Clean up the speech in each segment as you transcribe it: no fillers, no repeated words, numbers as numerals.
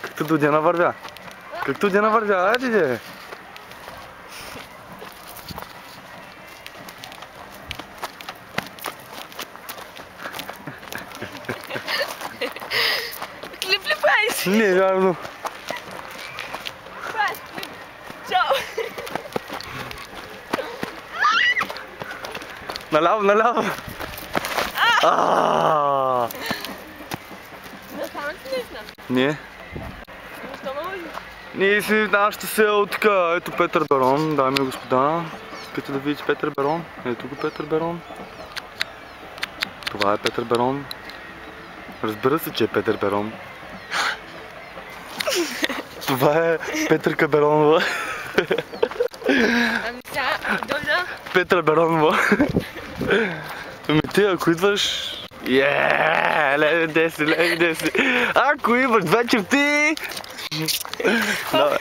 Както до дена вървя. Както дена вървя, айде де. Клип ли правиш? Не, вярно. Правиш клип. Чао. Наляво, наляво. Да станат ли наистина? Не. Защо ме лъжи? Ние си в нашата село така. Ето Петър Берон, дами и господа. Искате да видите Петър Берон? Ето го Петър Берон. Това е Петър Берон. Разбира се, че е Петър Берон. Това е Петърка Беронова. Ами сега, дойда. Петър Беронова. Ами ти, ако идваш... Леви деси, леви деси. Ако имаш две черти... Давай.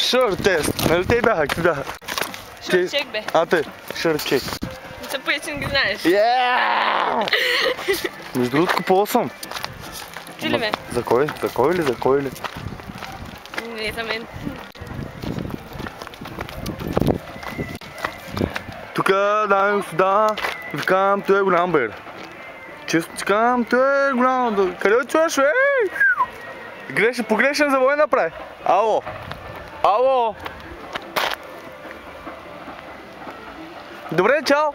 Шорт тест. Нали те бяха? Какви бяха? Шорт чек бе. А те, шорт чек. Не са пречи, не ги знаеш. Между другото купувал съм. Чули ме? За кой? За кой ли? За кой ли? Не за мен. Тука, дами и господа, ви казвам, той е голям бер. Често ти казвам, той е голям. Къде отиваш, бе? Погрешен завой направи. Ало! Ало! Добре, чао!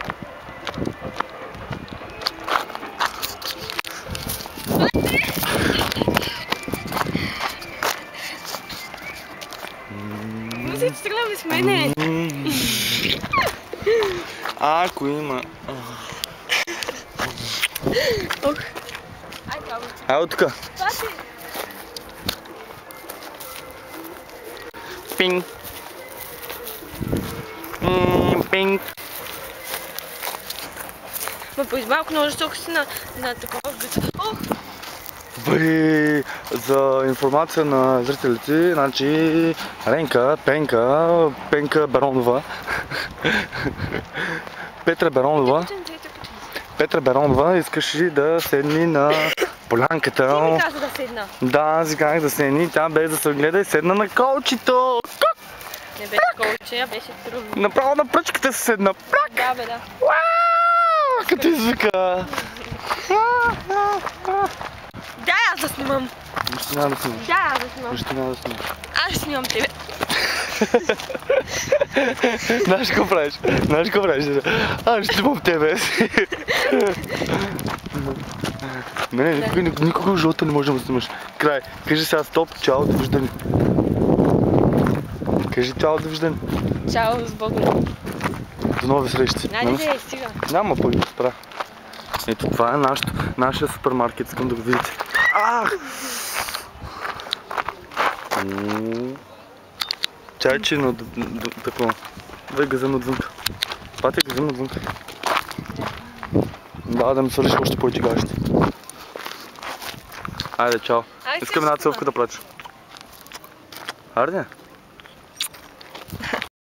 Мисля, че тръгваме с мене. Ако има... Ох. Ай, това го. Ай, от тука. Пати. Пинг. Пинг. Ма по малко много жестоко си на такова гъца. Ох! Бе, за информация на зрителите, значи Ренка, Пенка Беронова, Петра Беронова искаше да седни на полянката. Ти ми каза да седна. Да, аз си казах да седни, тя без да се гледа и седна на колчето. Не беше колче, а беше трудно. Направо на пръчката се седна. Прак! Да, бе, да. Уау! Като извика. Дай аз да снимам. Нищо няма да снимаш. Дай аз да снимам. Нищо няма да снимаш. Аз ще снимам тебе. Знаеш какво правиш? Знаеш какво правиш? Аз ще снимам тебе. Мене никога в живота не може да снимаш. Край. Кажи сега стоп, чао, довиждане. Кажи чао, довиждане. Чао, с Богом. До нови срещи. Найде, стига. Няма пък да спра. Ето това е нашия супермаркет, искам да го видите. Чайче, но такова. Дай газа отвънка. Пати газа отвънка. Да ми свършиш още по-чигащи. Айде, чао. Искам една целувка да прача. Арде?